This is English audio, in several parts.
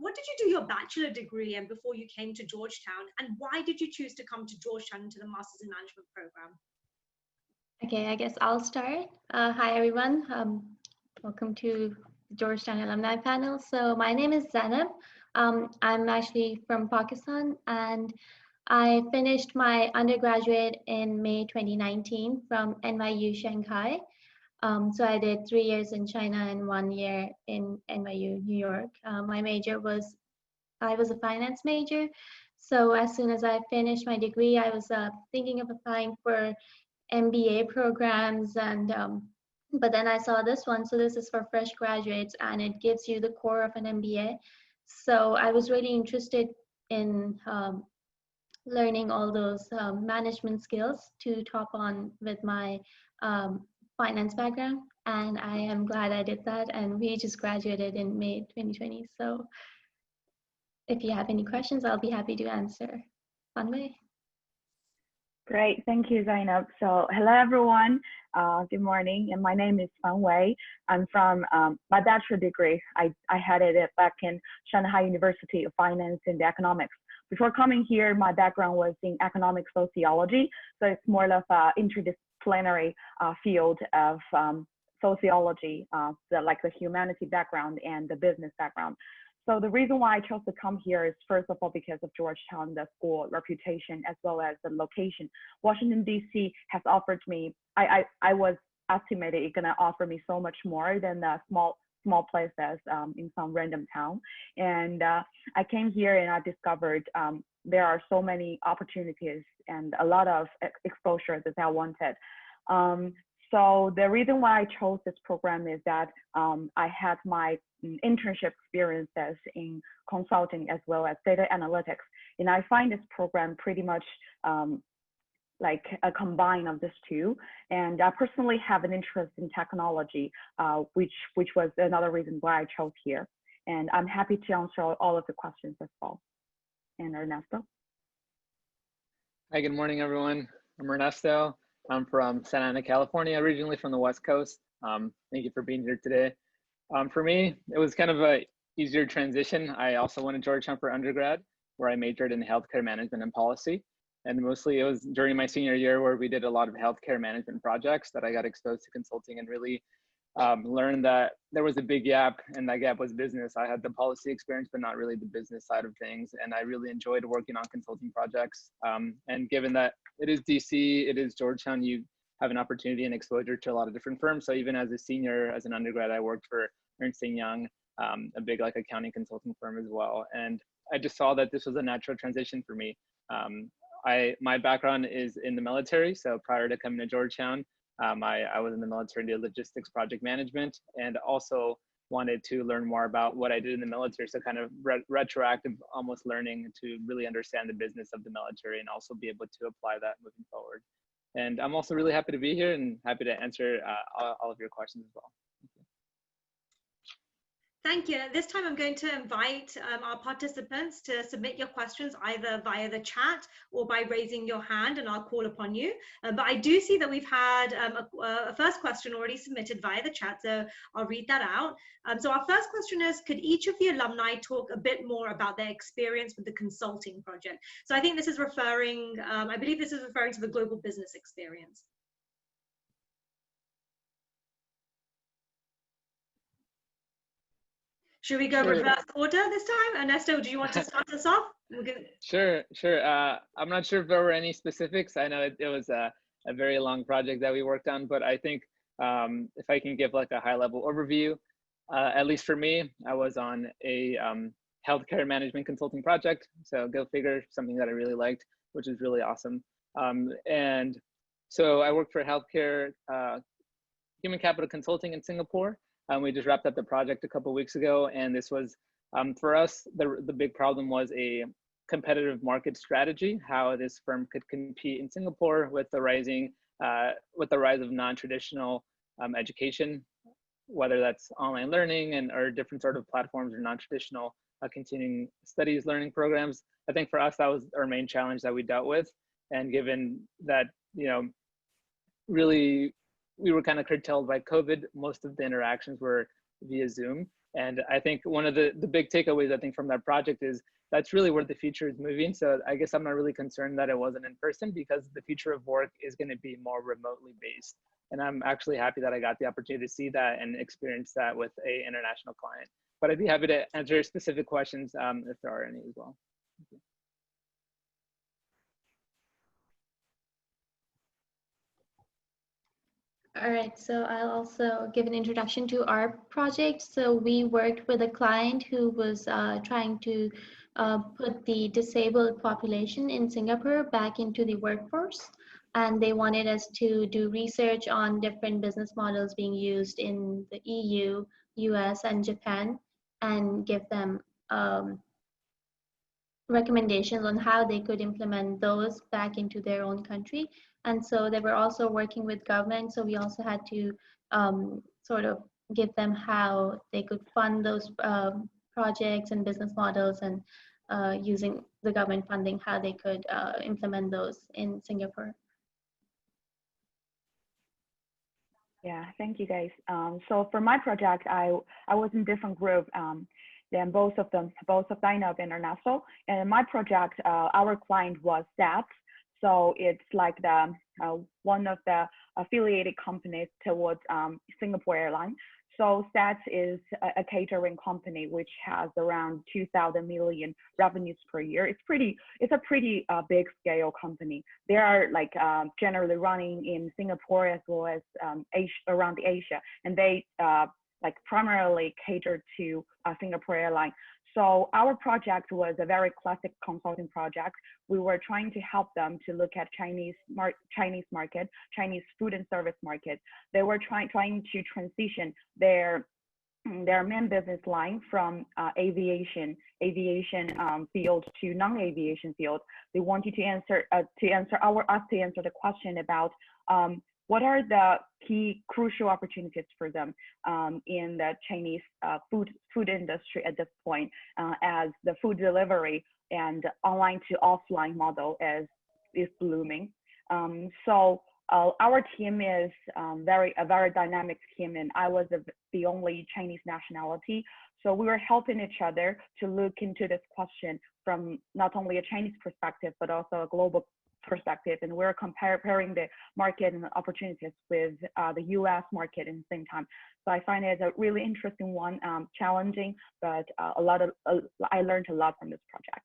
what did you do your bachelor degree in before you came to Georgetown? And why did you choose to come to Georgetown into the Masters in Management program? Okay, I guess I'll start. Hi, everyone. Welcome to the Georgetown Alumni panel. So my name is Zainab. I'm actually from Pakistan, and I finished my undergraduate in May 2019 from NYU Shanghai. So I did 3 years in China and 1 year in NYU New York. My major was, I was a finance major. So as soon as I finished my degree, I was thinking of applying for MBA programs, and but then I saw this one. So this is for fresh graduates, and it gives you the core of an MBA. So I was really interested in learning all those management skills to top on with my finance background, and I am glad I did that. And we just graduated in May 2020. So if you have any questions, I'll be happy to answer. Fanwei. Great, thank you, Zainab. So hello, everyone. Good morning, and my name is Fanwei. I'm from my bachelor degree. I had it back in Shanghai University of Finance and Economics. Before coming here, my background was in economic sociology, so it's more of an interdisciplinary field of sociology, like the humanity background and the business background. So the reason why I chose to come here is, first of all, because of Georgetown, the school reputation, as well as the location. Washington, D.C. has offered me, I was estimated it's gonna offer me so much more than the small places in some random town. And I came here and I discovered there are so many opportunities and a lot of exposure that I wanted. So the reason why I chose this program is that I had my internship experiences in consulting as well as data analytics. And I find this program pretty much like a combine of these two. And I personally have an interest in technology, which was another reason why I chose here. And I'm happy to answer all of the questions as well. And Ernesto? Hi, good morning, everyone. I'm Ernesto. I'm from Santa Ana, California, originally from the West Coast. Thank you for being here today. For me, it was kind of a easier transition. I also went to Georgetown for undergrad, where I majored in healthcare management and policy. And mostly it was during my senior year where we did a lot of healthcare management projects that I got exposed to consulting and really learned that there was a big gap, and that gap was business. I had the policy experience, but not really the business side of things. And I really enjoyed working on consulting projects. And given that it is DC, it is Georgetown, you have an opportunity and exposure to a lot of different firms. So even as a senior, as an undergrad, I worked for Ernst & Young, a big like accounting consulting firm as well. And I just saw that this was a natural transition for me. My background is in the military. So prior to coming to Georgetown, I was in the military and did logistics project management, and also wanted to learn more about what I did in the military. So kind of retroactive, almost learning to really understand the business of the military and also be able to apply that moving forward. And I'm also really happy to be here and happy to answer all of your questions as well. Thank you. This time I'm going to invite our participants to submit your questions either via the chat or by raising your hand, and I'll call upon you. But I do see that we've had a first question already submitted via the chat, so I'll read that out. So our first question is, could each of the alumni talk a bit more about their experience with the consulting project? So I think this is referring, I believe this is referring to the global business experience. Should we go reverse order this time? Ernesto, do you want to start us off? Sure. I'm not sure if there were any specifics. I know it was a very long project that we worked on, but I think if I can give like a high level overview, at least for me, I was on a healthcare management consulting project. So go figure, something that I really liked, which is really awesome. And so I worked for healthcare human capital consulting in Singapore. We just wrapped up the project a couple of weeks ago, and this was, for us, the big problem was a competitive market strategy, how this firm could compete in Singapore with the rise of non-traditional education, whether that's online learning or different sort of platforms or non-traditional continuing studies learning programs. I think for us, that was our main challenge that we dealt with. And given that, really, we were kind of curtailed by COVID. Most of the interactions were via Zoom. And I think one of the big takeaways, I think, from that project is that's really where the future is moving. So I guess I'm not really concerned that it wasn't in person, because the future of work is going to be more remotely based. And I'm actually happy that I got the opportunity to see that and experience that with a international client. But I'd be happy to answer specific questions if there are any as well. Thank you. All right, so I'll also give an introduction to our project. So we worked with a client who was trying to put the disabled population in Singapore back into the workforce. And they wanted us to do research on different business models being used in the EU, US, and Japan, and give them recommendations on how they could implement those back into their own country. And so they were also working with government. So we also had to sort of give them how they could fund those projects and business models, and using the government funding, how they could implement those in Singapore. Yeah, thank you guys. So for my project, I was in different group than both of Zainab and Ernesto. And in my project, our client was SATS. So it's like the one of the affiliated companies towards Singapore Airlines. So SATS is a catering company which has around 2,000 million revenues per year. It's a pretty big scale company. They are like generally running in Singapore as well as around Asia, and they like primarily cater to Singapore Airlines. So our project was a very classic consulting project. We were trying to help them to look at Chinese market, Chinese food and service market. They were trying to transition their main business line from aviation field to non-aviation field. They wanted to answer the question about what are the key crucial opportunities for them in the Chinese food industry at this point, as the food delivery and online to offline model is blooming. So our team is a very dynamic team, and I was the only Chinese nationality. So we were helping each other to look into this question from not only a Chinese perspective, but also a global perspective, and we're comparing the market and the opportunities with the US market at the same time. So I find it a really interesting one, challenging, but I learned a lot from this project.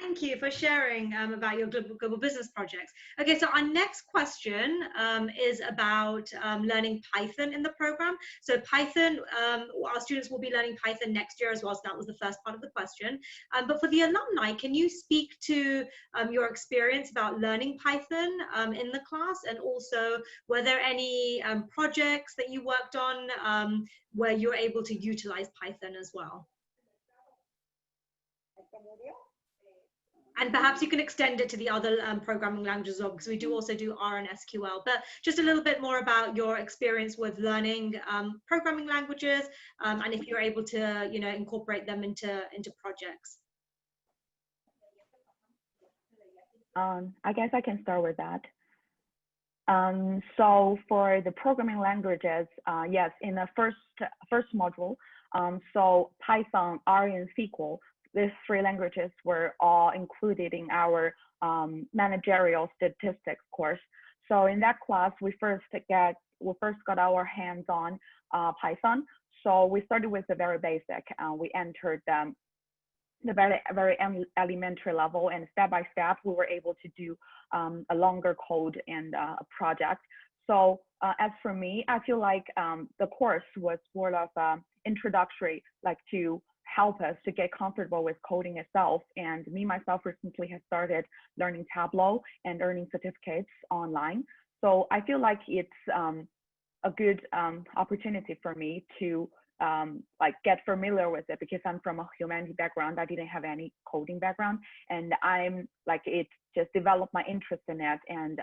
Thank you for sharing about your global business projects. Okay, so our next question is about learning Python in the program. So Python, our students will be learning Python next year as well, so that was the first part of the question. But for the alumni, can you speak to your experience about learning Python in the class, and also were there any projects that you worked on where you were able to utilize Python as well? And perhaps you can extend it to the other programming languages as well, because we do also do R and SQL. But just a little bit more about your experience with learning programming languages, and if you're able to, incorporate them into projects. I guess I can start with that. So for the programming languages, yes, in the first module, so Python, R, and SQL. These three languages were all included in our managerial statistics course. So in that class, we first got our hands on Python. So we started with the very basic. We entered the very elementary level, and step by step, we were able to do a longer code and a project. So as for me, I feel like the course was sort of introductory, like to help us to get comfortable with coding itself. And me myself recently have started learning Tableau and earning certificates online. So I feel like it's a good opportunity for me to like get familiar with it, because I'm from a humanity background. I didn't have any coding background, and I'm like, it just developed my interest in it. And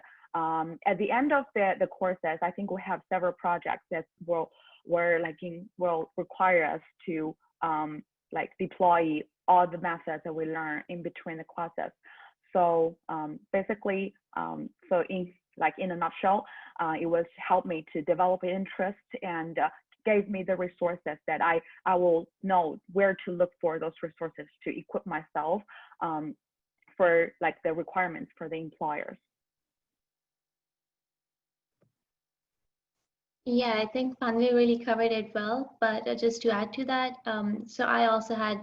at the end of the courses, I think we have several projects that will require us to like deploy all the methods that we learn in between the classes. So basically, so in a nutshell, it was help me to develop interest and gave me the resources that I will know where to look for those resources to equip myself for like the requirements for the employers. Yeah, I think Panvi really covered it well, but just to add to that, so I also had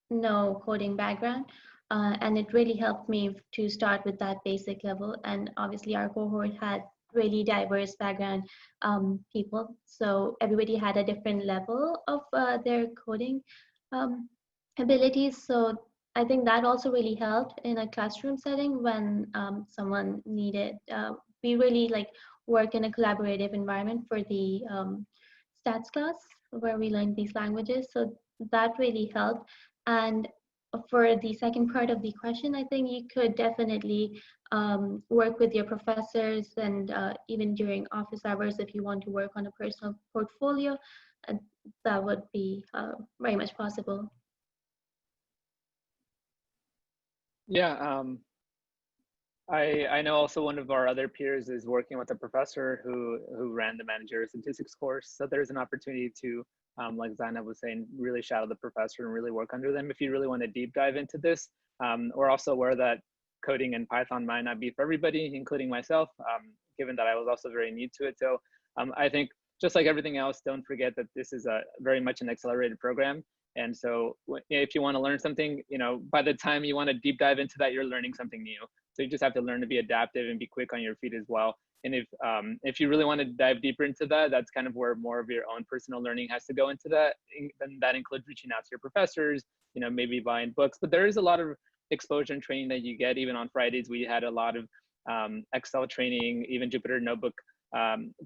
no coding background, and it really helped me to start with that basic level. And obviously our cohort had really diverse background people, so everybody had a different level of their coding abilities. So I think that also really helped in a classroom setting when someone needed, we really like work in a collaborative environment for the stats class where we learned these languages. So that really helped. And for the second part of the question, I think you could definitely work with your professors and even during office hours if you want to work on a personal portfolio, that would be very much possible. Yeah, I know also one of our other peers is working with a professor who ran the managerial statistics course. So there's an opportunity to, like Zainab was saying, really shadow the professor and really work under them if you really want to deep dive into this. We're also aware that coding in Python might not be for everybody, including myself, given that I was also very new to it. So I think just like everything else, don't forget that this is a very much an accelerated program. And so if you want to learn something, you know, by the time you want to deep dive into that, you're learning something new. So you just have to learn to be adaptive and be quick on your feet as well. And if you really want to dive deeper into that, that's kind of where more of your own personal learning has to go into that. And that includes reaching out to your professors, you know, maybe buying books. But there is a lot of exposure and training that you get. Even on Fridays, we had a lot of Excel training, even Jupyter Notebook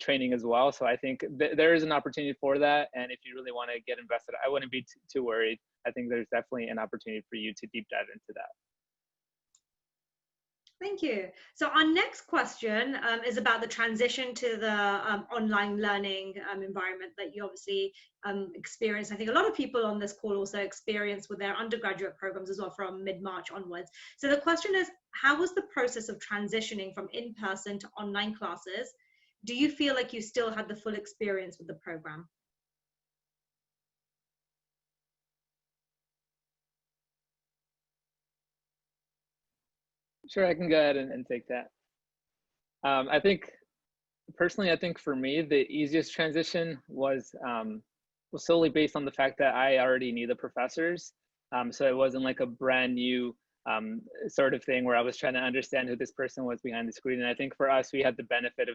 training as well. So I think there is an opportunity for that. And if you really want to get invested, I wouldn't be too worried. I think there's definitely an opportunity for you to deep dive into that. Thank you. So our next question is about the transition to the online learning environment that you obviously experienced. I think a lot of people on this call also experienced with their undergraduate programs as well from mid-March onwards. So the question is, how was the process of transitioning from in-person to online classes? Do you feel like you still had the full experience with the program? Sure, I can go ahead and take that. I think personally, I think for me, the easiest transition was solely based on the fact that I already knew the professors. So it wasn't like a brand new sort of thing where I was trying to understand who this person was behind the screen. And I think for us, we had the benefit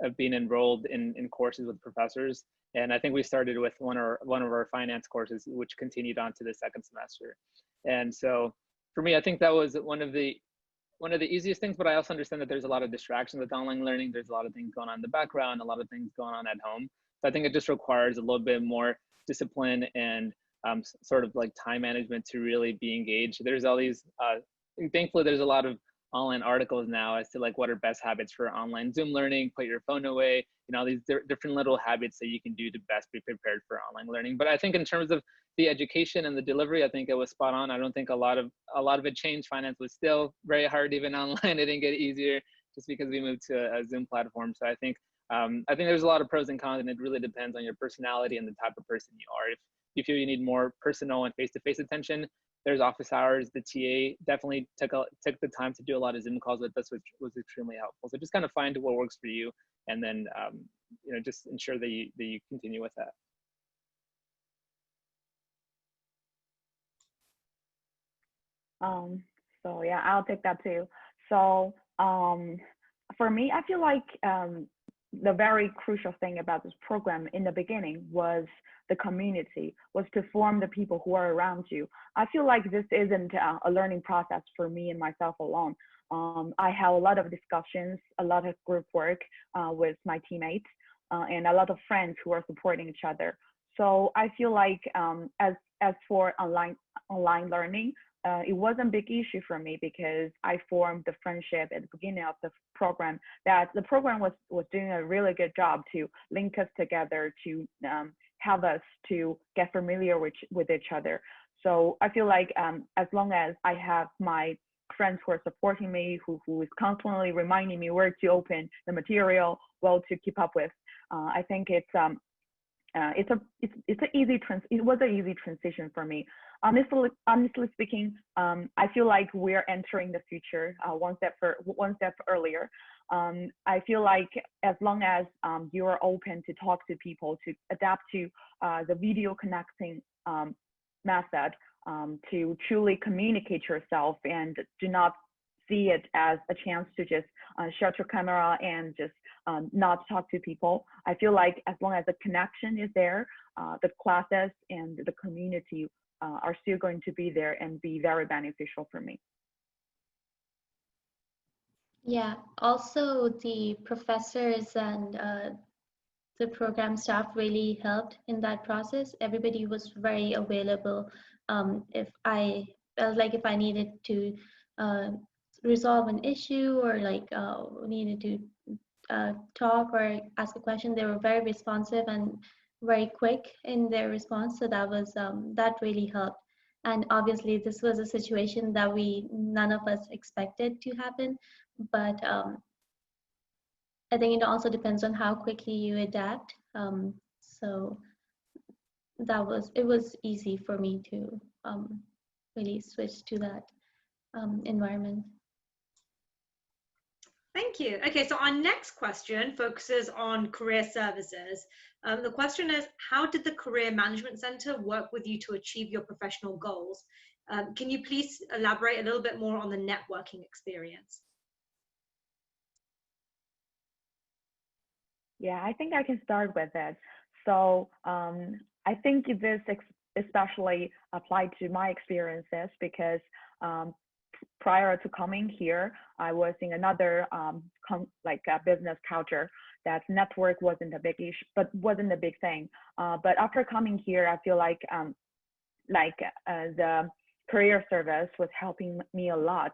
of being enrolled in courses with professors. And I think we started with one of our finance courses, which continued on to the second semester. And so for me, I think that was one of the easiest things, but I also understand that there's a lot of distractions with online learning. There's a lot of things going on in the background, a lot of things going on at home. So I think it just requires a little bit more discipline and sort of like time management to really be engaged. There's all these, thankfully there's a lot of online articles now as to like what are best habits for online Zoom learning, put your phone away, you know, these different little habits that you can do to best be prepared for online learning. But I think in terms of the education and the delivery, I think it was spot on. I don't think a lot of it changed. Finance was still very hard, even online. It didn't get easier just because we moved to a Zoom platform. So I think there's a lot of pros and cons, and it really depends on your personality and the type of person you are. If you feel you need more personal and face-to-face attention, there's office hours. The TA definitely took the time to do a lot of Zoom calls with us, which was extremely helpful. So just kind of find what works for you, and then you know, just ensure that you continue with that. So yeah, I'll take that too. So for me, I feel like the very crucial thing about this program in the beginning was the community, was to form the people who are around you. I feel like this isn't a learning process for me and myself alone. I have a lot of discussions, a lot of group work with my teammates, and a lot of friends who are supporting each other. So I feel like as for online learning, it wasn't a big issue for me because I formed the friendship at the beginning of the program, that the program was doing a really good job to link us together, to have us to get familiar with each other. So I feel like as long as I have my friends who are supporting me, who is constantly reminding me where to open the material, well, to keep up with, I think it's it was an easy transition for me. Honestly speaking, I feel like we're entering the future one step earlier. I feel like as long as you are open to talk to people, to adapt to the video connecting method, to truly communicate yourself, and do not see it as a chance to just shut your camera and just not talk to people. I feel like as long as the connection is there, the classes and the community are still going to be there and be very beneficial for me. Yeah, also the professors and the program staff really helped in that process. Everybody was very available. If I felt like if I needed to resolve an issue or like needed to talk or ask a question, they were very responsive and very quick in their response. So that was that really helped. And obviously, this was a situation that none of us expected to happen, but I think it also depends on how quickly you adapt. So it was easy for me to really switch to that environment. Thank you. Okay, so our next question focuses on career services. The question is, how did the Career Management Center work with you to achieve your professional goals? Can you please elaborate a little bit more on the networking experience? Yeah, I think I can start with it. So I think this especially applied to my experiences because prior to coming here, I was in another business culture that network wasn't a big issue, but wasn't a big thing. But after coming here, I feel like the career service was helping me a lot.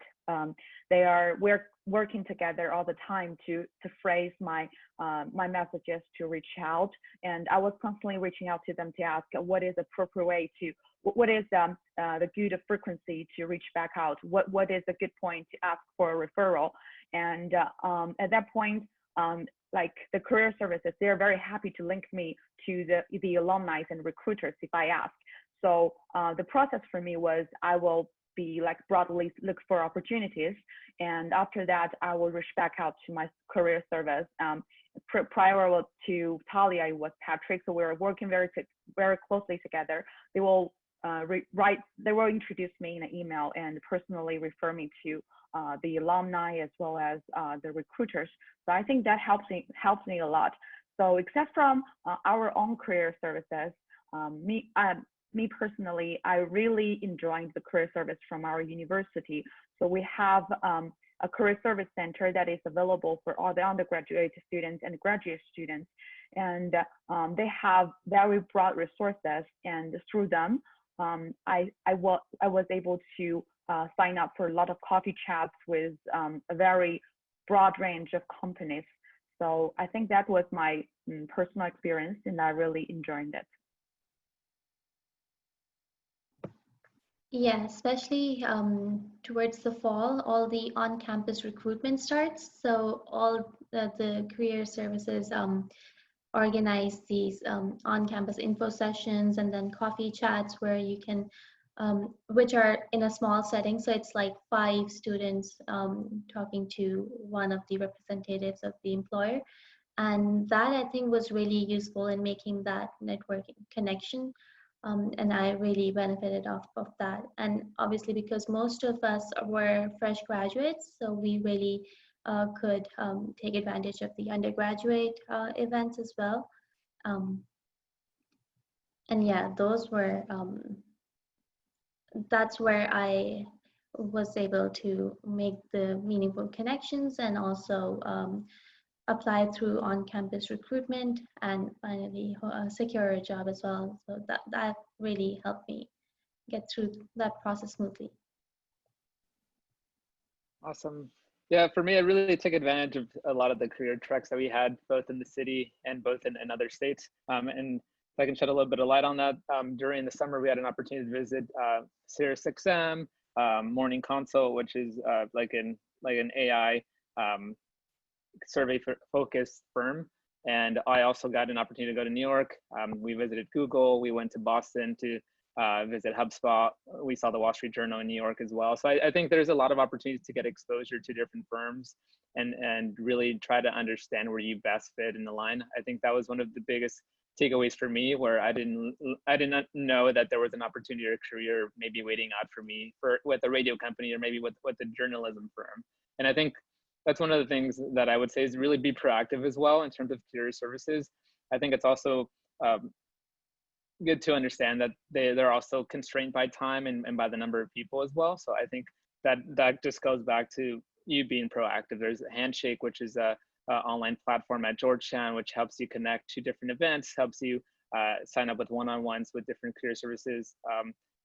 We're working together all the time to phrase my messages, to reach out, and I was constantly reaching out to them to ask what is the appropriate way what is the good frequency to reach back out, what is a good point to ask for a referral. And at that point, like the career services, they're very happy to link me to the alumni and recruiters if I ask. So the process for me was I will be like broadly look for opportunities, and after that I will reach back out to my career service. Prior to Talia, it was Patrick, so we were working very closely together. They will introduce me in an email and personally refer me to the alumni as well as the recruiters. So I think that helps me a lot. So except from our own career services, me personally, I really enjoyed the career service from our university. So we have a career service center that is available for all the undergraduate students and graduate students. And they have very broad resources, and through them, I was able to sign up for a lot of coffee chats with a very broad range of companies. So I think that was my personal experience, and I really enjoyed it. Yeah, especially towards the fall, all the on-campus recruitment starts. So all the career services organize these on-campus info sessions and then coffee chats where you can, which are in a small setting. So it's like 5 students talking to one of the representatives of the employer. And that I think was really useful in making that networking connection. And I really benefited off of that. And obviously, because most of us were fresh graduates, so we really could take advantage of the undergraduate events as well. And yeah, those were, that's where I was able to make the meaningful connections and also apply through on-campus recruitment and finally secure a job as well. So that really helped me get through that process smoothly. Awesome. Yeah, for me, I really took advantage of a lot of the career treks that we had both in the city and both in other states. And if I can shed a little bit of light on that, during the summer, we had an opportunity to visit SiriusXM, Morning Consult, which is like an AI survey focused firm. And I also got an opportunity to go to New York. We visited Google. We went to Boston to visit HubSpot. We saw the Wall Street Journal in New York as well. So I think there's a lot of opportunities to get exposure to different firms and really try to understand where you best fit in the line. I think that was one of the biggest takeaways for me, where I did not know that there was an opportunity or a career maybe waiting out for me with a radio company or maybe with a journalism firm. And I think that's one of the things that I would say is really be proactive as well in terms of career services. I think it's also good to understand that they're also constrained by time and by the number of people as well. So I think that just goes back to you being proactive. There's a Handshake, which is a online platform at Georgetown, which helps you connect to different events, helps you sign up with one-on-ones with different career services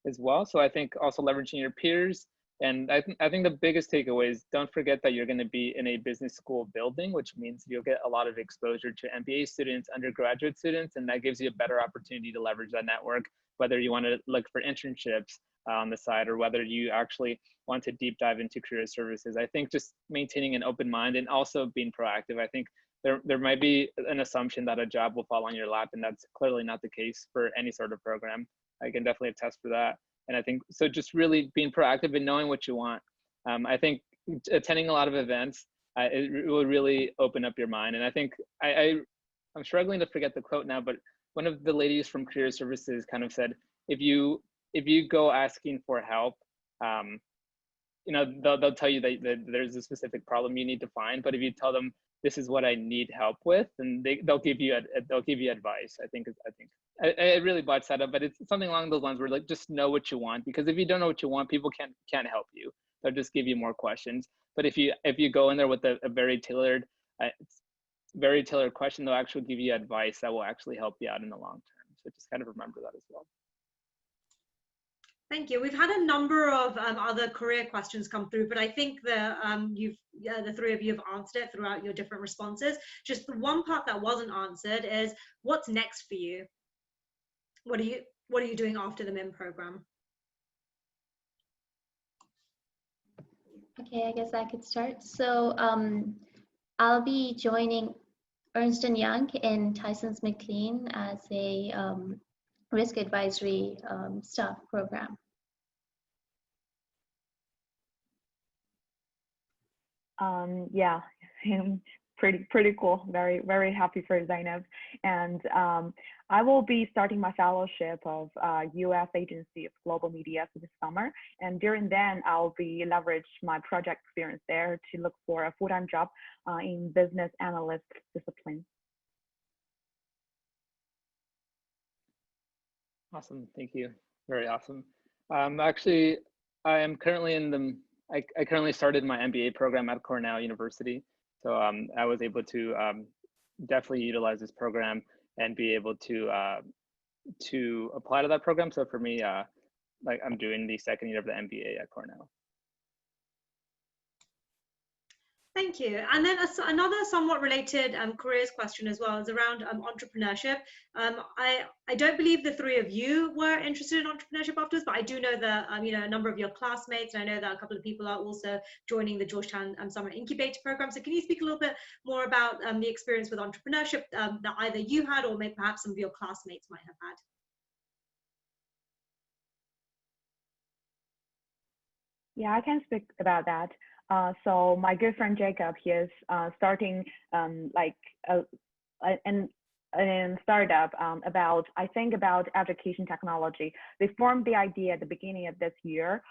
as well. So I think also leveraging your peers. And I think the biggest takeaway is don't forget that you're going to be in a business school building, which means you'll get a lot of exposure to MBA students, undergraduate students, and that gives you a better opportunity to leverage that network, whether you want to look for internships on the side or whether you actually want to deep dive into career services. I think just maintaining an open mind and also being proactive. I think there might be an assumption that a job will fall on your lap, and that's clearly not the case for any sort of program. I can definitely attest for that. And I think, so just really being proactive and knowing what you want. I think attending a lot of events, it will really open up your mind. And I think I'm struggling to forget the quote now, but one of the ladies from career services kind of said, if you go asking for help, they'll tell you that there's a specific problem you need to find. But if you tell them, this is what I need help with, and they'll give you advice. I really botched that up, but it's something along those lines where like just know what you want, because if you don't know what you want, people can't help you. They'll just give you more questions. But if you go in there with a very tailored question, they'll actually give you advice that will actually help you out in the long term. So just kind of remember that as well. Thank you. We've had a number of other career questions come through, but I think the three of you have answered it throughout your different responses. Just the one part that wasn't answered is, what's next for you? What are you doing after the MIM program? Okay, I guess I could start. So I'll be joining Ernst & Young in Tysons McLean as a risk advisory staff program. Yeah, pretty cool. Very, very happy for Zainab. And I will be starting my fellowship of U.S. Agency of Global Media this summer. And during then, I'll be leverage my project experience there to look for a full-time job in business analyst discipline. Awesome, thank you. Very awesome. Actually, I am currently I currently started my MBA program at Cornell University. So I was able to definitely utilize this program and be able to apply to that program. So for me, like I'm doing the second year of the MBA at Cornell. Thank you. And then another somewhat related careers question as well is around entrepreneurship. I don't believe the three of you were interested in entrepreneurship afterwards, but I do know that a number of your classmates, and I know that a couple of people are also joining the Georgetown Summer Incubator Program. So can you speak a little bit more about the experience with entrepreneurship that either you had or maybe perhaps some of your classmates might have had? Yeah, I can speak about that. So my good friend Jacob, he is starting like an startup about education technology. They formed the idea at the beginning of this year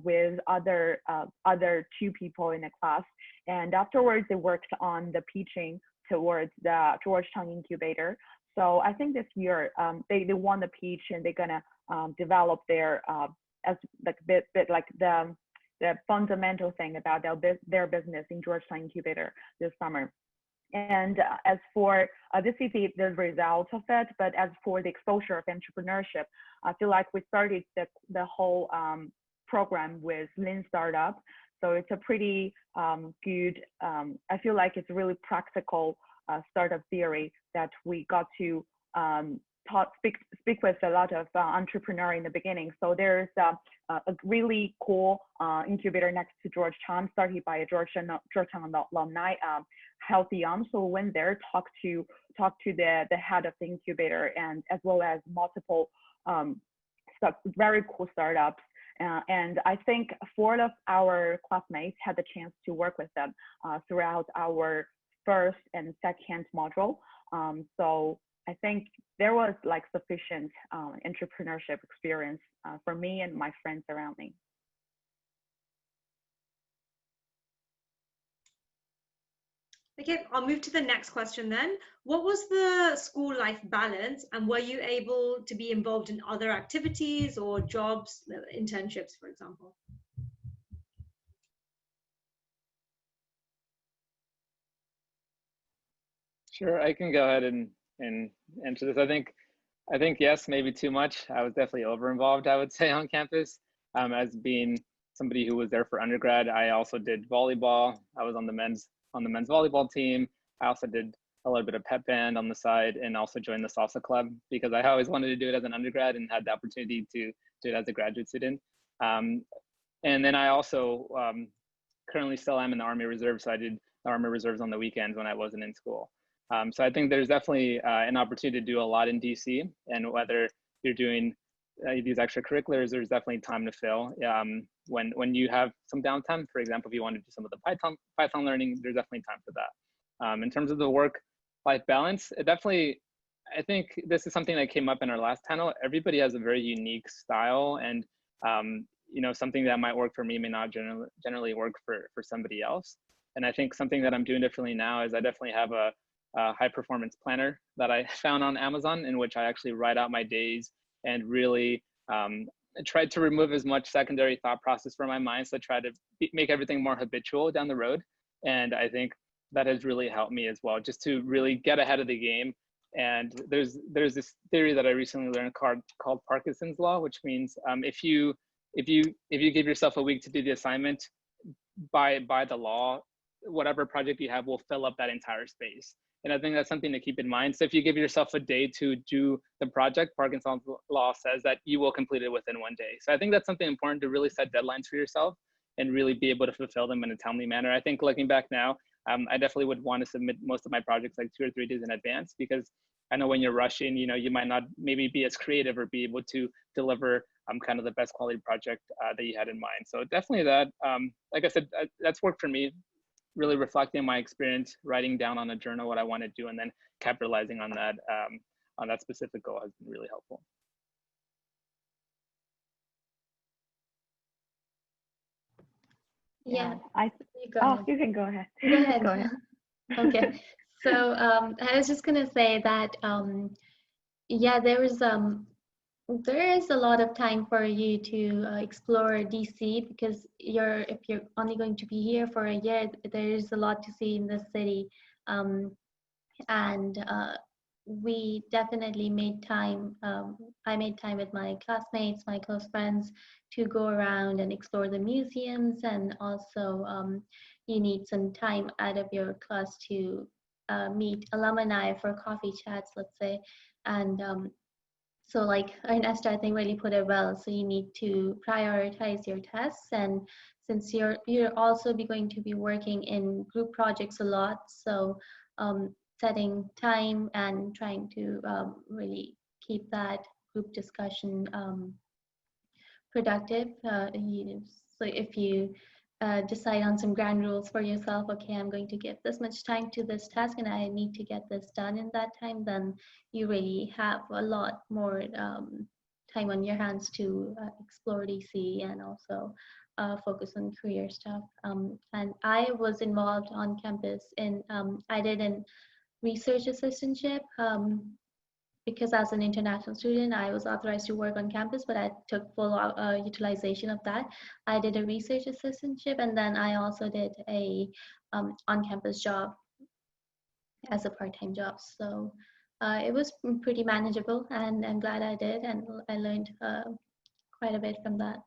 with other two people in the class, and afterwards they worked on the pitching towards the Georgetown incubator. So I think this year they won the pitch, and they're gonna develop their as like the fundamental thing about their business in Georgetown Incubator this summer. And as for this is the result of it, but as for the exposure of entrepreneurship, I feel like we started the whole program with Lean Startup. So it's a pretty good, I feel like it's a really practical startup theory that we got to speak with a lot of entrepreneurs in the beginning. So there's a really cool incubator next to Georgetown, started by a Georgetown alumni, Healthy Young. So went there, talk to the head of the incubator, and as well as multiple very cool startups. And I think 4 of our classmates had the chance to work with them throughout our first and second module. So I think there was like sufficient entrepreneurship experience for me and my friends around me. Okay, I'll move to the next question then. What was the school life balance, and were you able to be involved in other activities or jobs, internships, for example? Sure, I can go ahead and answer this. I think yes, maybe too much. I was definitely over involved, I would say, on campus. As being somebody who was there for undergrad, I also did volleyball. I was on the men's volleyball team. I also did a little bit of pep band on the side, and also joined the salsa club because I always wanted to do it as an undergrad and had the opportunity to do it as a graduate student. And then I also currently still am in the Army Reserve, so I did the Army Reserves on the weekends when I wasn't in school. So I think there's definitely an opportunity to do a lot in DC, and whether you're doing these extracurriculars, there's definitely time to fill. When you have some downtime, for example, if you want to do some of the Python learning, there's definitely time for that. In terms of the work-life balance, it definitely, I think this is something that came up in our last panel. Everybody has a very unique style, and something that might work for me may not generally work for somebody else. And I think something that I'm doing differently now is I definitely have a high performance planner that I found on Amazon, in which I actually write out my days and really tried to remove as much secondary thought process from my mind. So try to make everything more habitual down the road. And I think that has really helped me as well, just to really get ahead of the game. And there's this theory that I recently learned called Parkinson's law, which means if you give yourself a week to do the assignment, by the law, whatever project you have will fill up that entire space. And I think that's something to keep in mind. So if you give yourself a day to do the project, Parkinson's law says that you will complete it within 1 day. So I think that's something important, to really set deadlines for yourself and really be able to fulfill them in a timely manner. I think looking back now, I definitely would want to submit most of my projects like 2 or 3 days in advance, because I know when you're rushing, you might not maybe be as creative or be able to deliver kind of the best quality project that you had in mind. So definitely that, like I said, that's worked for me. Really reflecting on my experience, writing down on a journal what I want to do, and then capitalizing on that specific goal has been really helpful. Yeah, you can go ahead. Go ahead. Go ahead. Okay, so I was just gonna say that yeah, there is a lot of time for you to explore DC, because if you're only going to be here for a year, there is a lot to see in the city, and we definitely made time. I made time with my classmates, my close friends, to go around and explore the museums, and also you need some time out of your class to meet alumni for coffee chats, let's say, and so like Ernesta, I think, really put it well. So you need to prioritize your tests, and since you're also going to be working in group projects a lot, so setting time and trying to really keep that group discussion productive. So if you decide on some grand rules for yourself, okay, I'm going to give this much time to this task and I need to get this done in that time, then you really have a lot more time on your hands to explore DC and also focus on career stuff. And I was involved on campus in, I did an research assistantship, because as an international student, I was authorized to work on campus, but I took full utilization of that. I did a research assistantship, and then I also did a on-campus job as a part-time job. So it was pretty manageable, and I'm glad I did, and I learned quite a bit from that.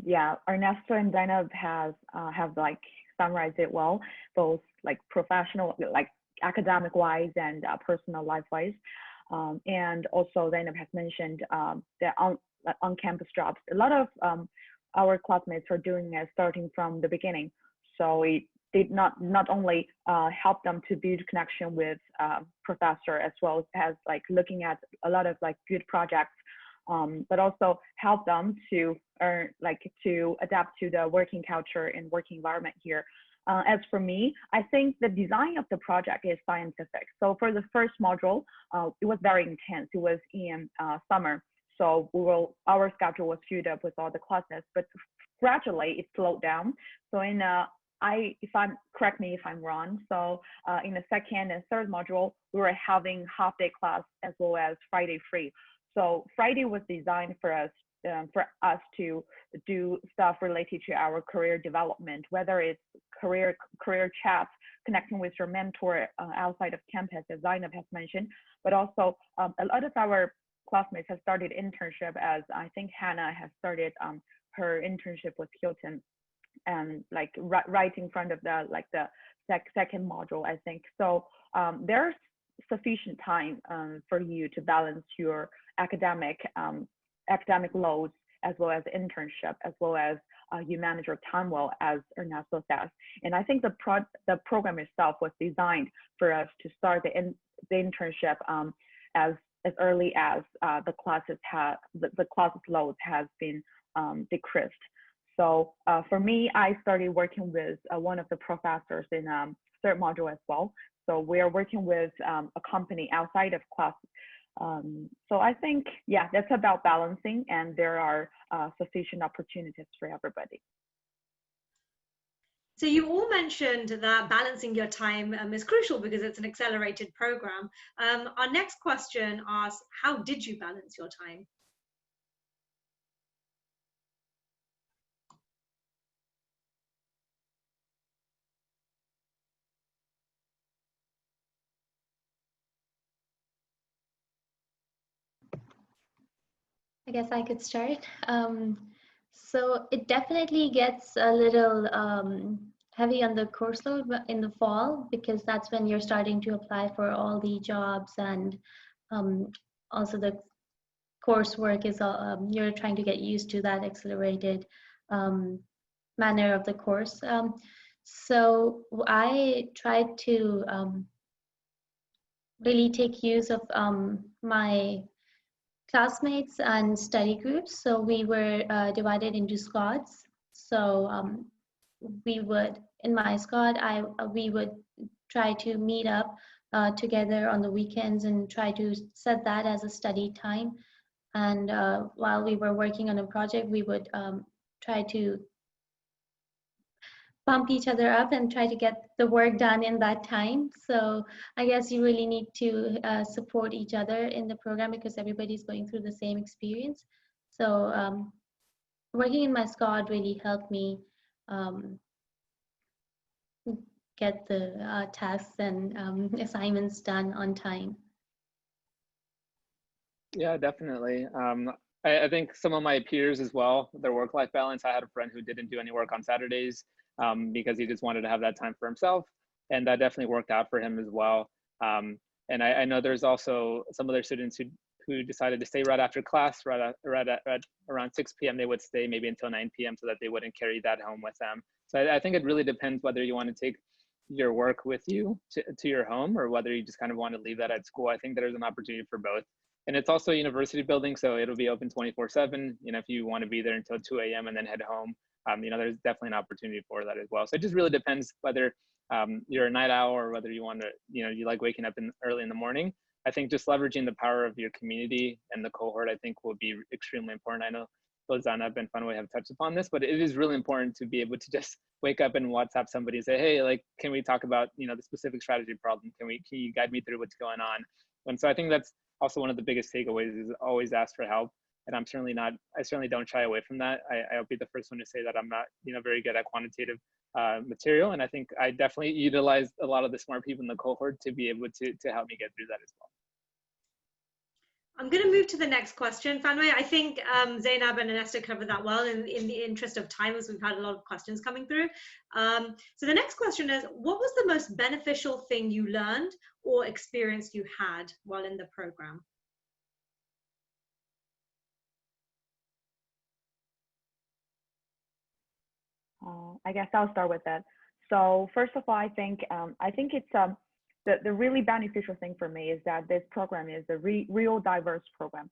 Yeah, Ernesto and Zainab have like summarized it well. Both like professional, like academic wise and personal life wise. And also Zainab has mentioned the on-campus jobs. A lot of our classmates are doing it starting from the beginning. So it did not only help them to build connection with professor, as well as like looking at a lot of like good projects, but also help them to earn, like to adapt to the working culture and working environment here. As for me, I think the design of the project is scientific. So for the first module, it was very intense. It was in summer. So our schedule was filled up with all the classes, but gradually it slowed down. So correct me if I'm wrong. So in the second and third module, we were having half day class as well as Friday free. So Friday was designed for us to do stuff related to our career development, whether it's career chats, connecting with your mentor outside of campus, as Zainab has mentioned, but also a lot of our classmates have started internship, as I think Hannah has started her internship with Hilton, and like right in front of the second module, I think. So there's sufficient time for you to balance your academic loads as well as internship, as well as you manage your time well, as Ernesto says. And I think the program itself was designed for us to start the internship as early as the classes loads has been decreased. So for me, I started working with one of the professors in third module as well. So we are working with a company outside of class. So I think, yeah, that's about balancing, and there are sufficient opportunities for everybody. So you all mentioned that balancing your time is crucial because it's an accelerated program. Our next question asks, how did you balance your time? I guess I could start. So it definitely gets a little heavy on the course load in the fall, because that's when you're starting to apply for all the jobs, and also the coursework is you're trying to get used to that accelerated manner of the course. So I tried to really take use of my classmates and study groups. So we were divided into squads. So we would, in my squad, we would try to meet up together on the weekends and try to set that as a study time. And while we were working on a project, we would try to pump each other up and try to get the work done in that time. So I guess you really need to support each other in the program, because everybody's going through the same experience. So working in my squad really helped me get the tasks and assignments done on time. Yeah, definitely. I think some of my peers as well, their work-life balance. I had a friend who didn't do any work on Saturdays because he just wanted to have that time for himself, and that definitely worked out for him as well. And I know there's also some other students who decided to stay right after class, right at around 6 p.m. They would stay maybe until 9 p.m. so that they wouldn't carry that home with them. So I think it really depends whether you want to take your work with you to your home, or whether you just kind of want to leave that at school. I think there's an opportunity for both. And it's also a university building, so it'll be open 24/7. You know, if you want to be there until 2 a.m. and then head home, you know, there's definitely an opportunity for that as well. So it just really depends whether you're a night owl or whether you want to, you know, you like waking up early in the morning. I think just leveraging the power of your community and the cohort, I think, will be extremely important. I know both Zanab and Funway have touched upon this, but it is really important to be able to just wake up and WhatsApp somebody and say, hey, like, can we talk about, you know, the specific strategy problem? Can you guide me through what's going on? And so I think that's also one of the biggest takeaways, is always ask for help. And I certainly don't shy away from that. I'll be the first one to say that I'm not, you know, very good at quantitative material. And I think I definitely utilized a lot of the smart people in the cohort to be able to help me get through that as well. I'm going to move to the next question, Fanway. I think Zainab and Anesta covered that well in the interest of time, as we've had a lot of questions coming through. So the next question is, what was the most beneficial thing you learned or experience you had while in the program? I guess I'll start with that. So first of all, I think it's the really beneficial thing for me is that this program is a real diverse program,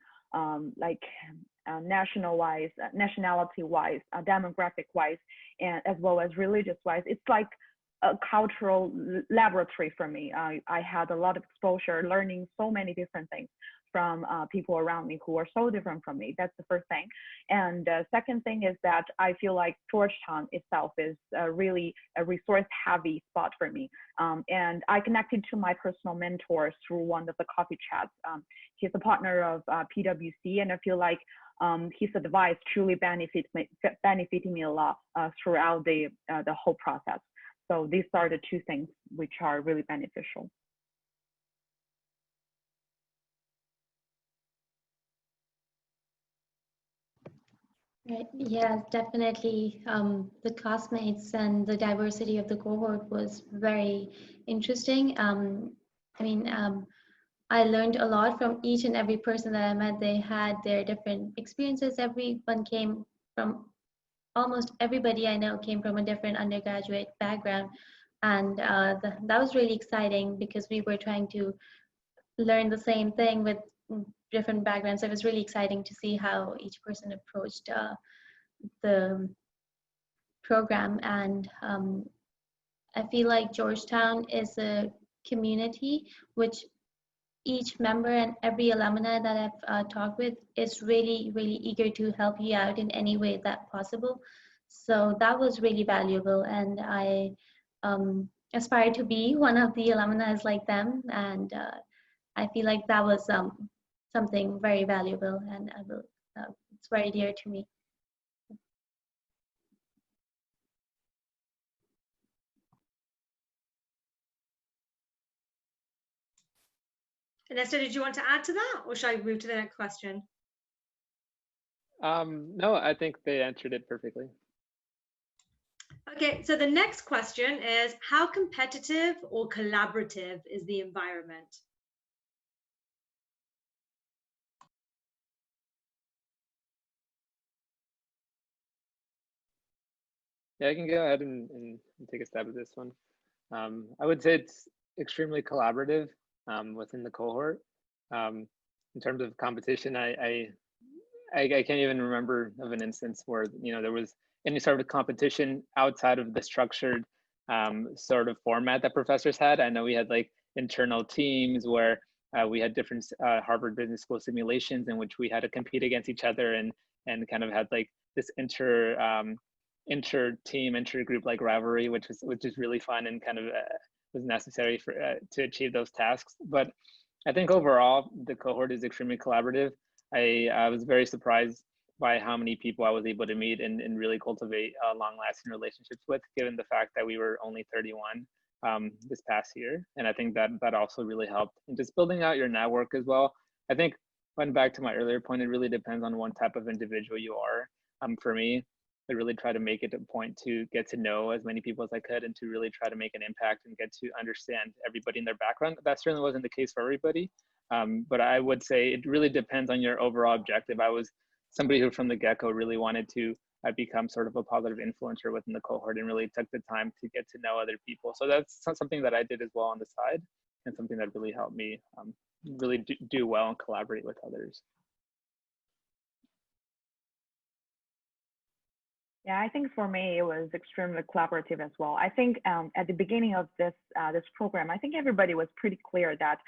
like national-wise, nationality-wise, demographic-wise, and as well as religious-wise. It's like a cultural laboratory for me. I had a lot of exposure, learning so many different things from people around me who are so different from me. That's the first thing. And the second thing is that I feel like Georgetown itself is really a resource-heavy spot for me. And I connected to my personal mentor through one of the coffee chats. He's a partner of PwC, and I feel like his advice truly benefiting me a lot throughout the whole process. So these are the two things which are really beneficial. Right. Yeah, definitely. The classmates and the diversity of the cohort was very interesting. I learned a lot from each and every person that I met. They had their different experiences. Everyone came from, almost everybody I know came from a different undergraduate background. And that was really exciting because we were trying to learn the same thing with different backgrounds. It was really exciting to see how each person approached the program. And I feel like Georgetown is a community which each member and every alumni that I've talked with is really, really eager to help you out in any way that possible. So that was really valuable, and I aspire to be one of the alumni like them, and I feel like that was something very valuable, and I will, it's very dear to me. Anesta, did you want to add to that, or should I move to the next question? No, I think they answered it perfectly. Okay, so the next question is, how competitive or collaborative is the environment? Yeah, I can go ahead and take a stab at this one. I would say it's extremely collaborative within the cohort. In terms of competition, I can't even remember of an instance where there was any sort of competition outside of the structured sort of format that professors had. I know we had like internal teams where we had different Harvard Business School simulations in which we had to compete against each other and kind of had like this inter-team, inter-group like rivalry, which is really fun and kind of was necessary for to achieve those tasks. But I think overall the cohort is extremely collaborative. I was very surprised by how many people I was able to meet and really cultivate long-lasting relationships with, given the fact that we were only 31 this past year. And I think that also really helped in just building out your network as well. I think going back to my earlier point, it really depends on what type of individual you are. For me, I really try to make it a point to get to know as many people as I could and to really try to make an impact and get to understand everybody in their background. That certainly wasn't the case for everybody. But I would say it really depends on your overall objective. I was somebody who from the get-go really wanted to become sort of a positive influencer within the cohort and really took the time to get to know other people. So that's something that I did as well on the side and something that really helped me really do well and collaborate with others. Yeah, I think for me it was extremely collaborative as well. I think at the beginning of this program, I think everybody was pretty clear that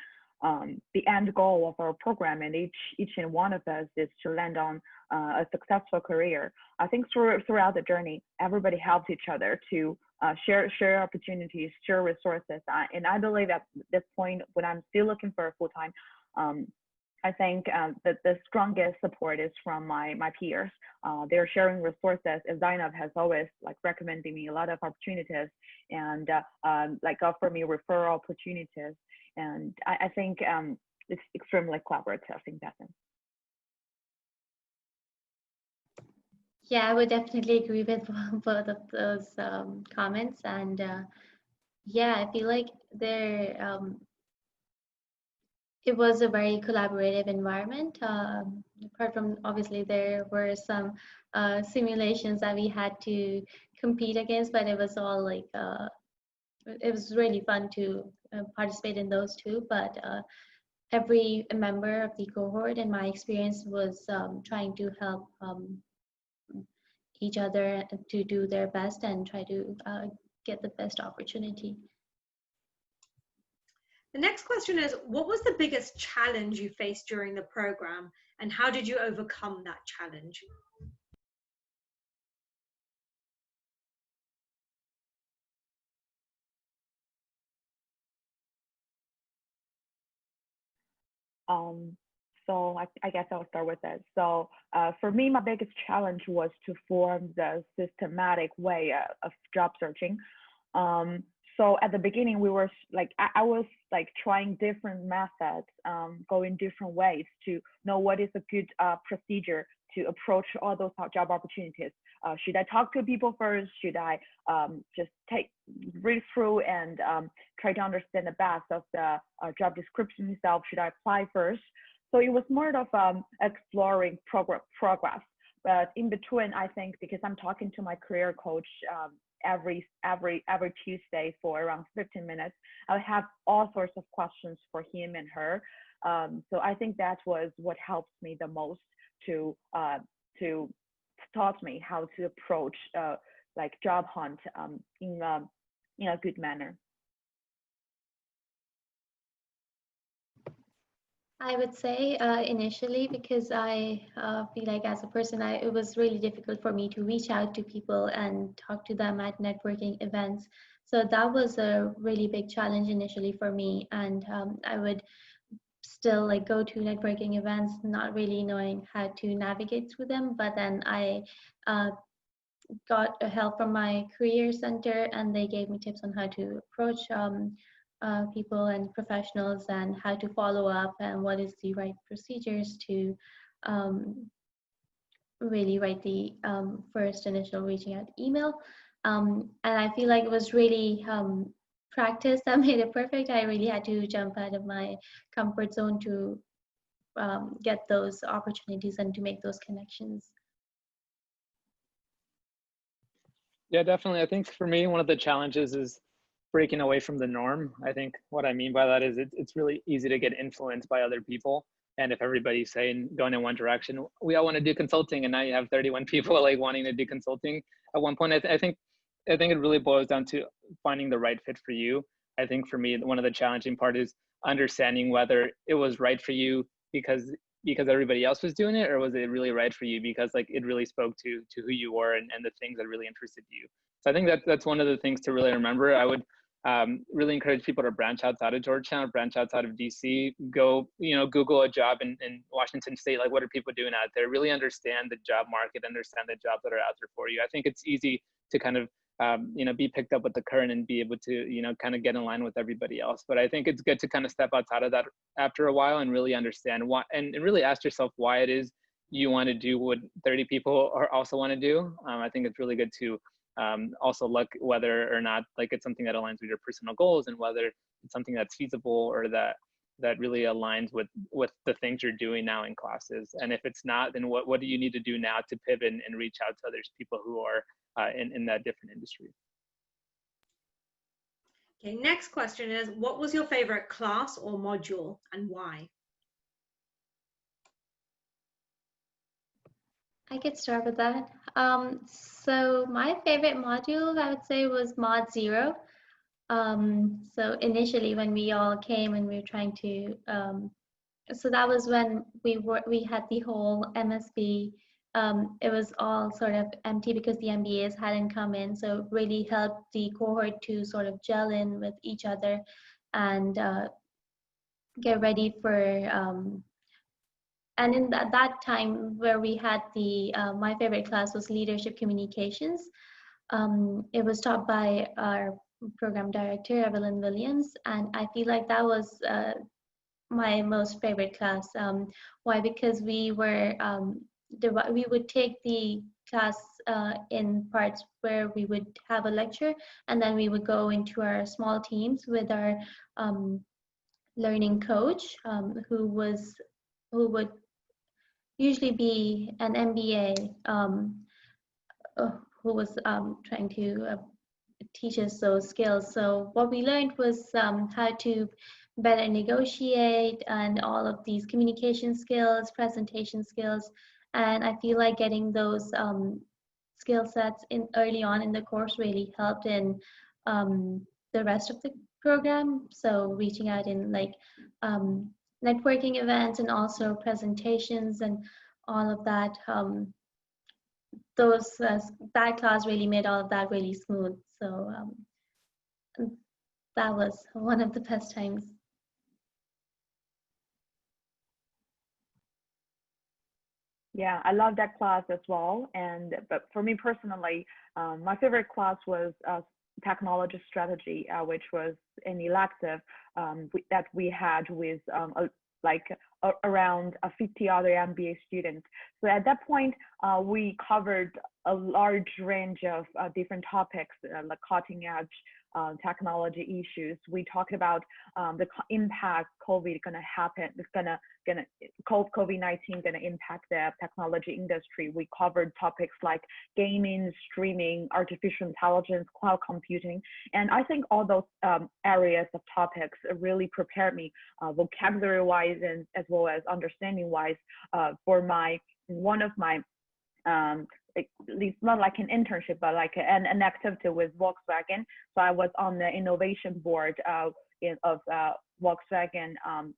the end goal of our program and each and one of us is to land on a successful career. I think throughout the journey, everybody helped each other to share opportunities, share resources. And I believe at this point, when I'm still looking for a full-time, I think that the strongest support is from my peers. They're sharing resources, as Zainab has always like recommended me a lot of opportunities and like offer me referral opportunities. And I think it's extremely collaborative in that sense. Yeah, I would definitely agree with both of those comments. And yeah, I feel like it was a very collaborative environment. Apart from, obviously, there were some simulations that we had to compete against, but it was all like, it was really fun to participate in those too. But every member of the cohort, in my experience, was trying to help each other to do their best and try to get the best opportunity. The next question is, what was the biggest challenge you faced during the program, and how did you overcome that challenge? So I guess I'll start with it. So for me, my biggest challenge was to form the systematic way of job searching. So at the beginning, we were like, I was like trying different methods, going different ways to know what is a good procedure to approach all those job opportunities. Should I talk to people first? Should I just read through and try to understand the best of the job description itself? Should I apply first? So it was more of exploring progress. But in between, I think because I'm talking to my career coach every Tuesday for around 15 minutes, I have all sorts of questions for him and her. So I think that was what helped me the most to taught me how to approach like job hunt in a good manner. I would say initially, because I feel like as a person, it was really difficult for me to reach out to people and talk to them at networking events. So that was a really big challenge initially for me. And I would still like go to networking events, not really knowing how to navigate through them. But then I got help from my career center, and they gave me tips on how to approach people and professionals, and how to follow up, and what is the right procedures to really write the first initial reaching out email. And I feel like it was really practice that made it perfect. I really had to jump out of my comfort zone to get those opportunities and to make those connections. Yeah, definitely. I think for me, one of the challenges is breaking away from the norm. I think what I mean by that is it's really easy to get influenced by other people. And if everybody's saying going in one direction, we all want to do consulting, and now you have 31 people like wanting to do consulting. At one point, I think it really boils down to finding the right fit for you. I think for me, one of the challenging part is understanding whether it was right for you because everybody else was doing it, or was it really right for you because like it really spoke to who you were and the things that really interested you. So I think that's one of the things to really remember. I would really encourage people to branch outside of Georgetown, branch outside of DC, go, Google a job in Washington State. Like, what are people doing out there? Really understand the job market, understand the jobs that are out there for you. I think it's easy to kind of, be picked up with the current and be able to, kind of get in line with everybody else. But I think it's good to kind of step outside of that after a while and really understand why, and really ask yourself why it is you want to do what 30 people also want to do. I think it's really good to also look whether or not like it's something that aligns with your personal goals, and whether it's something that's feasible or that really aligns with the things you're doing now in classes. And if it's not, then what do you need to do now to pivot and reach out to others, people who are in that different industry. Okay, next question is, what was your favorite class or module and why? I could start with that. So my favorite module, I would say, was Mod 0. So initially when we all came and we were trying to, so that was when we had the whole MSB. It was all sort of empty because the MBAs hadn't come in. So it really helped the cohort to sort of gel in with each other and get ready for, and in that time where we had my favorite class was leadership communications. It was taught by our program director, Evelyn Williams, and I feel like that was my most favorite class. Why? Because we would take the class in parts where we would have a lecture, and then we would go into our small teams with our learning coach, who would usually be an MBA, who was trying to teach us those skills. So what we learned was how to better negotiate and all of these communication skills, presentation skills. And I feel like getting those skill sets in early on in the course really helped in the rest of the program. So reaching out in like networking events and also presentations and all of that. That class really made all of that really smooth. So that was one of the best times. Yeah, I love that class as well. But for me personally, my favorite class was technology strategy, which was an elective that we had with around 50 other MBA students. So at that point, we covered a large range of different topics, like cutting edge technology issues. We talked about the impact COVID COVID-19 gonna impact the technology industry. We covered topics like gaming, streaming, artificial intelligence, cloud computing, and I think all those areas of topics really prepared me vocabulary-wise and as well as understanding-wise for one of my it's not like an internship, but like an activity with Volkswagen. So I was on the innovation board of Volkswagen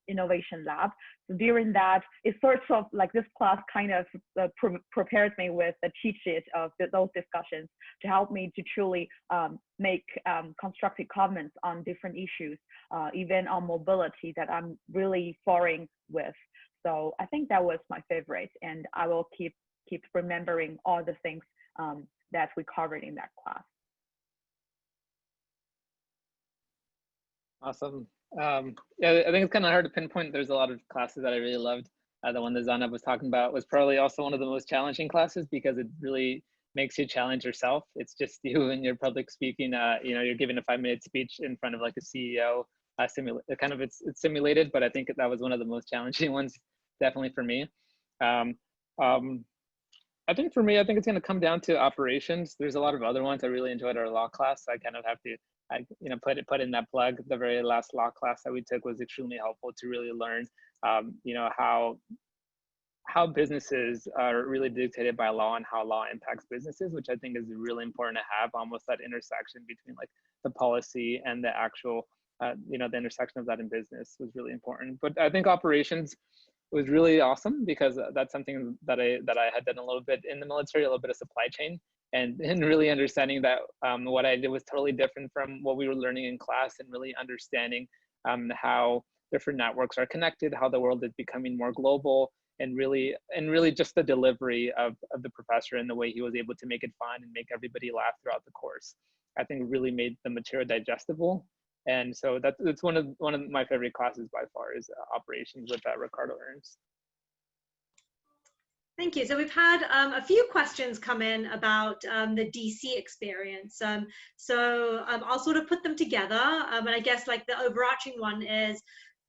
Innovation Lab. So during that, it sorts of like this class kind of prepares me with the cheat sheet of those discussions to help me to truly make constructive comments on different issues, even on mobility that I'm really foreign with. So I think that was my favorite, and I will keep remembering all the things that we covered in that class. Awesome. Yeah, I think it's kind of hard to pinpoint. There's a lot of classes that I really loved. The one that Zainab was talking about was probably also one of the most challenging classes because it really makes you challenge yourself. It's just you and your public speaking. You're giving a 5-minute speech in front of like a CEO. It's simulated, but I think that was one of the most challenging ones, definitely for me. I think for me, I think it's going to come down to operations. There's a lot of other ones. I really enjoyed our law class. So I kind of have to, put in that plug. The very last law class that we took was extremely helpful to really learn, how businesses are really dictated by law and how law impacts businesses, which I think is really important to have. Almost that intersection between like the policy and the actual, the intersection of that in business was really important. But I think operations was really awesome because that's something that I had done a little bit in the military, a little bit of supply chain, and really understanding that what I did was totally different from what we were learning in class, and really understanding how different networks are connected, how the world is becoming more global, and really just the delivery of the professor and the way he was able to make it fun and make everybody laugh throughout the course, I think really made the material digestible. And so that's one of my favorite classes by far is operations with Ricardo Ernst. Thank you. So we've had a few questions come in about the DC experience. I'll sort of put them together. And I guess like the overarching one is,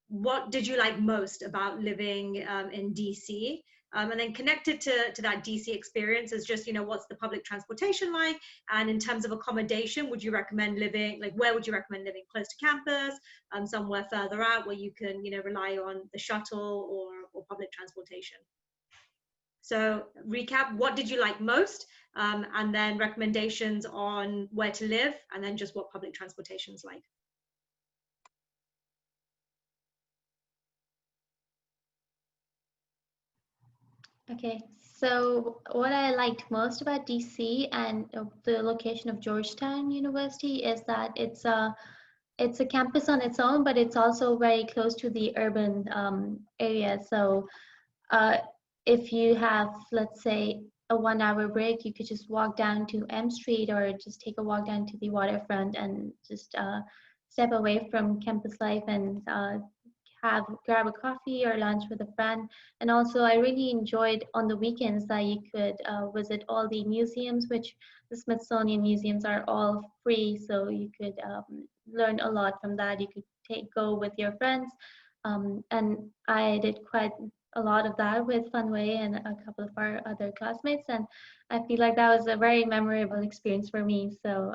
what did you like most about living in DC? And then connected to that DC experience is just, what's the public transportation like? And in terms of accommodation, would you recommend living, like where would you recommend living? Close to campus, somewhere further out where you can, rely on the shuttle or public transportation? So recap, what did you like most? And then recommendations on where to live, and then just what public transportation is like. Okay, so what I liked most about DC and the location of Georgetown University is that it's a campus on its own, but it's also very close to the urban area. So if you have, let's say, a 1-hour break, you could just walk down to M Street or just take a walk down to the waterfront and just step away from campus life and grab a coffee or lunch with a friend. And also I really enjoyed on the weekends that you could visit all the museums, which the Smithsonian museums are all free, so you could learn a lot from that. You could go with your friends, and I did quite a lot of that with Funway and a couple of our other classmates, and I feel like that was a very memorable experience for me. So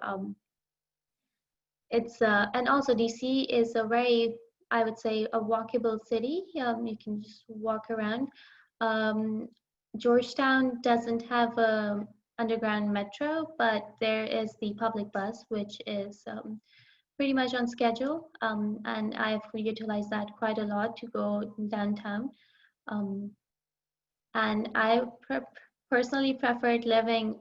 it's and also DC is a very, I would say, a walkable city. You can just walk around. Georgetown doesn't have a underground metro, but there is the public bus, which is pretty much on schedule, and I've utilized that quite a lot to go downtown. And I personally preferred living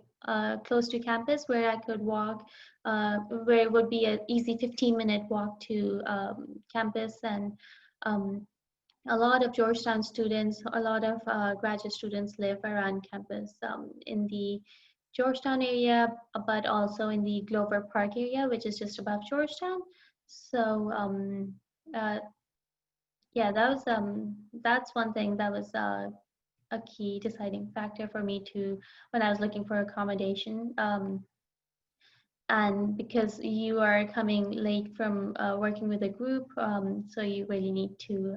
close to campus, where I could walk, where it would be an easy 15-minute walk to campus. And a lot of Georgetown students, a lot of graduate students live around campus, in the Georgetown area, but also in the Glover Park area, which is just above Georgetown. So yeah, that's one thing that was a key deciding factor for me when I was looking for accommodation. And because you are coming late from working with a group, so you really need to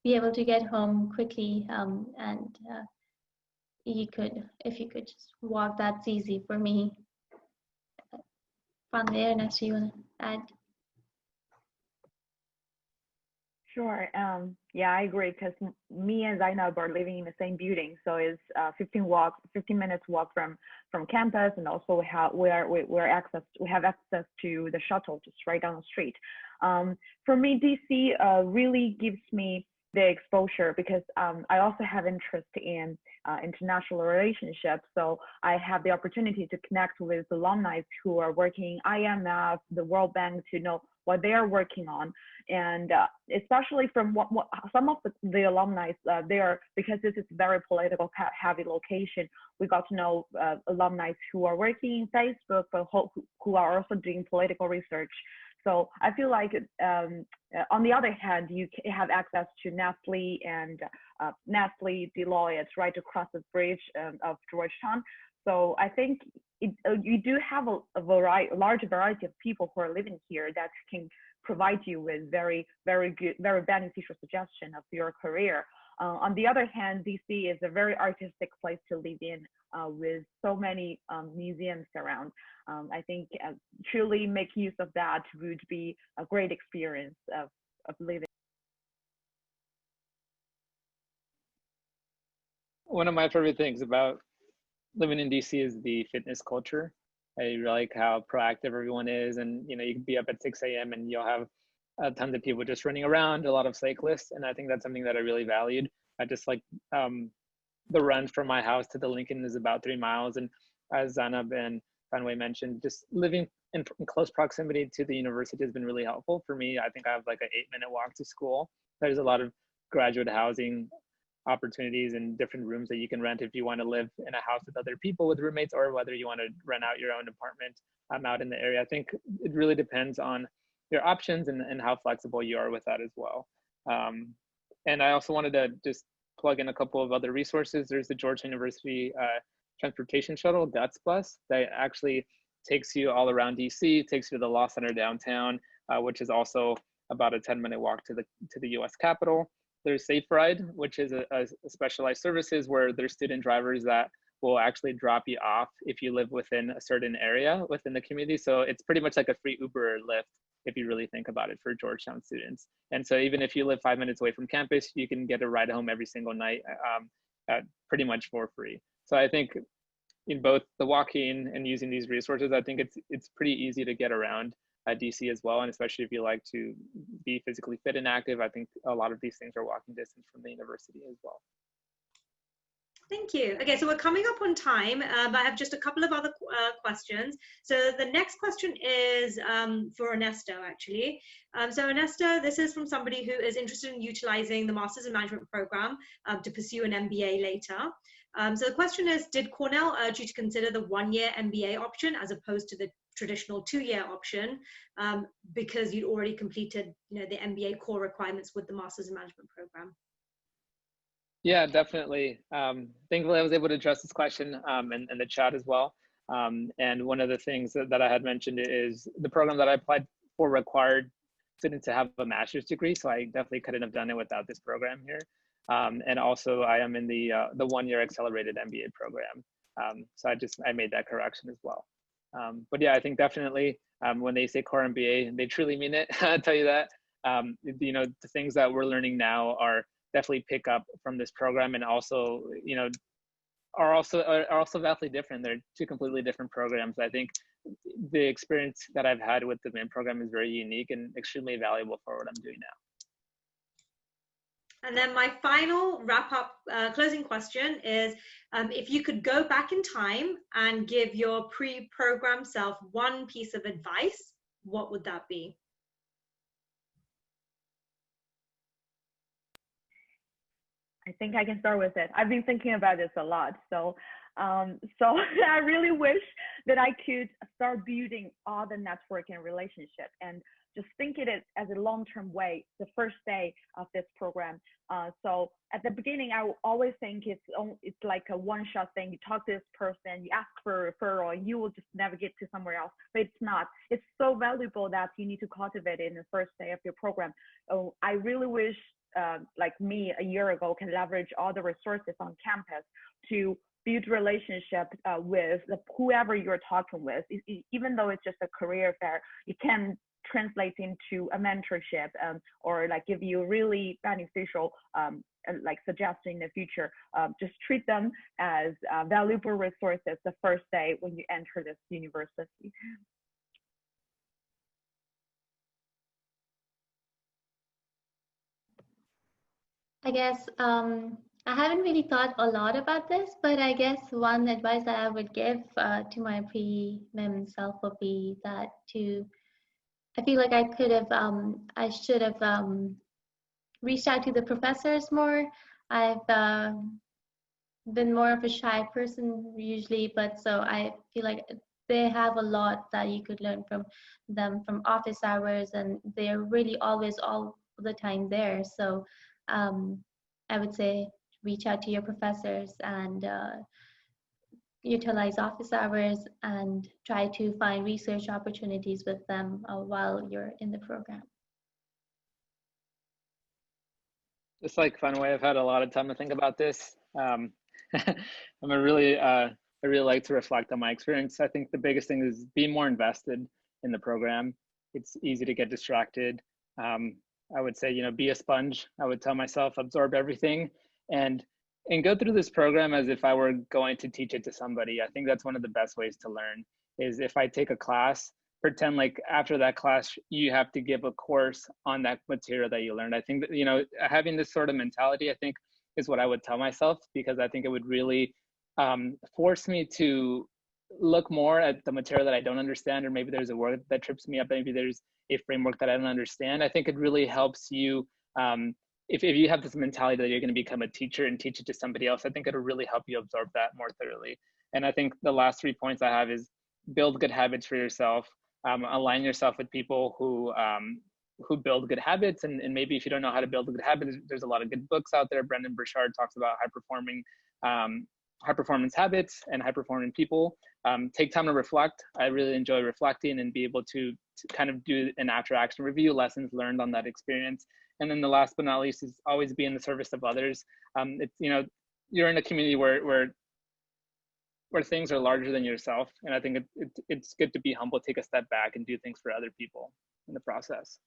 be able to get home quickly, and if you could just walk, that's easy for me. From there, Nessa, you want to add? Sure. Yeah, I agree, because me and Zainab are living in the same building, so it's 15 minutes walk from campus, and also we have access to the shuttle just right down the street. For me, DC really gives me the exposure, because I also have interest in international relationships. So I have the opportunity to connect with alumni who are working IMF, the World Bank, to know what they are working on. And especially from what some of the alumni there, because this is a very political heavy location, we got to know alumni who are working in Facebook, but who are also doing political research. So I feel like, on the other hand, you have access to Nestle and Deloitte right across the bridge of Georgetown. So I think you do have a large variety of people who are living here that can provide you with very, very good, very beneficial suggestion of your career. On the other hand, DC is a very artistic place to live in, with so many museums around. I think truly make use of that would be a great experience of living. One of my favorite things about living in DC is the fitness culture. I really like how proactive everyone is, and you can be up at 6 a.m. and you'll have tons of people just running around, a lot of cyclists, and I think that's something that I really valued. I just like the run from my house to the Lincoln is about 3 miles, and as Zanab and Fanwei mentioned, just living in close proximity to the university has been really helpful for me. I think I have like an 8-minute walk to school. There's a lot of graduate housing opportunities and different rooms that you can rent if you want to live in a house with other people with roommates, or whether you want to rent out your own apartment out in the area. I think it really depends on your options and how flexible you are with that as well. And I also wanted to just plug in a couple of other resources. There's the Georgetown University transportation shuttle, GUTS bus, that actually takes you all around DC, takes you to the Law Center downtown, which is also about a 10-minute walk to the US Capitol. There's Safe Ride, which is a specialized services where there's student drivers that will actually drop you off if you live within a certain area within the community. So it's pretty much like a free Uber or Lyft if you really think about it for Georgetown students. And so even if you live 5 minutes away from campus, you can get a ride home every single night pretty much for free. So I think in both the walking and using these resources, I think it's pretty easy to get around DC as well. And especially if you like to be physically fit and active, I think a lot of these things are walking distance from the university as well. Thank you. Okay, so we're coming up on time, but I have just a couple of other questions. So the next question is for Ernesto, actually. So Ernesto, this is from somebody who is interested in utilizing the Masters in Management program to pursue an MBA later. So the question is, did Cornell urge you to consider the 1-year MBA option as opposed to the traditional 2-year option because you'd already completed, the MBA core requirements with the Masters in Management program? Yeah, definitely. Thankfully, I was able to address this question in the chat as well. And one of the things that I had mentioned is the program that I applied for required students to have a master's degree. So I definitely couldn't have done it without this program here. And also I am in the 1-year accelerated MBA program. So I made that correction as well. But yeah, I think definitely when they say core MBA, they truly mean it. I'll tell you that. The things that we're learning now are definitely pick up from this program, and also, are also vastly different. They're two completely different programs. I think the experience that I've had with the main program is very unique and extremely valuable for what I'm doing now. And then my final wrap-up closing question is, if you could go back in time and give your pre-program self one piece of advice, what would that be? I think I can start with it. I've been thinking about this a lot. So I really wish that I could start building all the networking relationship and just think it as a long-term way, the first day of this program. So at the beginning, I always think it's like a one-shot thing. You talk to this person, you ask for a referral, and you will just navigate to somewhere else. But it's not. It's so valuable that you need to cultivate it in the first day of your program. I really wish like me a year ago can leverage all the resources on campus to build relationship with whoever you're talking with. Even though it's just a career fair, it can translate into a mentorship or like give you really beneficial like suggestion in the future. Just treat them as valuable resources the first day when you enter this university. I guess I haven't really thought a lot about this, but I guess one advice that I would give to my pre-mem self would be that I feel like I should have reached out to the professors more. I've been more of a shy person usually, but so I feel like they have a lot that you could learn from them from office hours, and they're really always all the time there. So I would say reach out to your professors and utilize office hours and try to find research opportunities with them while you're in the program. Just like Funway, I've had a lot of time to think about this. I really like to reflect on my experience. I think the biggest thing is be more invested in the program. It's easy to get distracted. I would say, be a sponge. I would tell myself, absorb everything and go through this program as if I were going to teach it to somebody. I think that's one of the best ways to learn is if I take a class, pretend like after that class, you have to give a course on that material that you learned. I think that, having this sort of mentality, I think is what I would tell myself, because I think it would really force me to look more at the material that I don't understand, or maybe there's a word that trips me up, maybe there's a framework that I don't understand. I think it really helps you, if you have this mentality that you're going to become a teacher and teach it to somebody else, I think it'll really help you absorb that more thoroughly. And I think the last 3 points I have is build good habits for yourself, align yourself with people who build good habits. And maybe if you don't know how to build a good habit, there's a lot of good books out there. Brendan Burchard talks about high performance habits and high performing people. Take time to reflect. I really enjoy reflecting and be able to kind of do an after action review, lessons learned on that experience. And then the last but not least is always be in the service of others. It's, you're in a community where things are larger than yourself. And I think it's good to be humble, take a step back and do things for other people in the process.